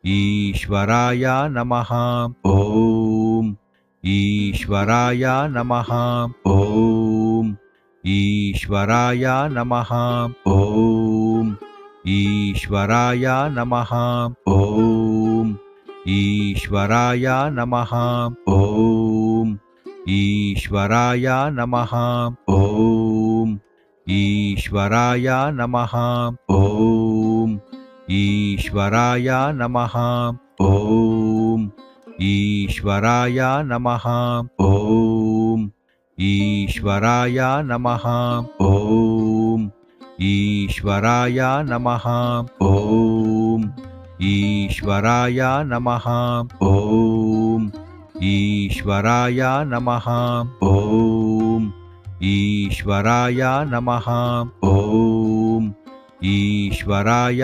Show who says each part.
Speaker 1: ईश्वराय नमः। ॐ ईश्वराय नमः। ॐ ईश्वराय नमः। ॐ ईश्वराय नमः। ॐ ईश्वराय नमः। ॐ ईश्वराय नमः। ॐ ईश्वराय नमः। ॐ ईश्वराय नमः। ॐ ईश्वराय नमः। ॐ ईश्वराय नमः। ॐ ईश्वराय नमः। ॐ ईश्वराय नमः। ॐ ईश्वराय नमः। ॐ ईश्वराय नमः। ॐ ईश्वराय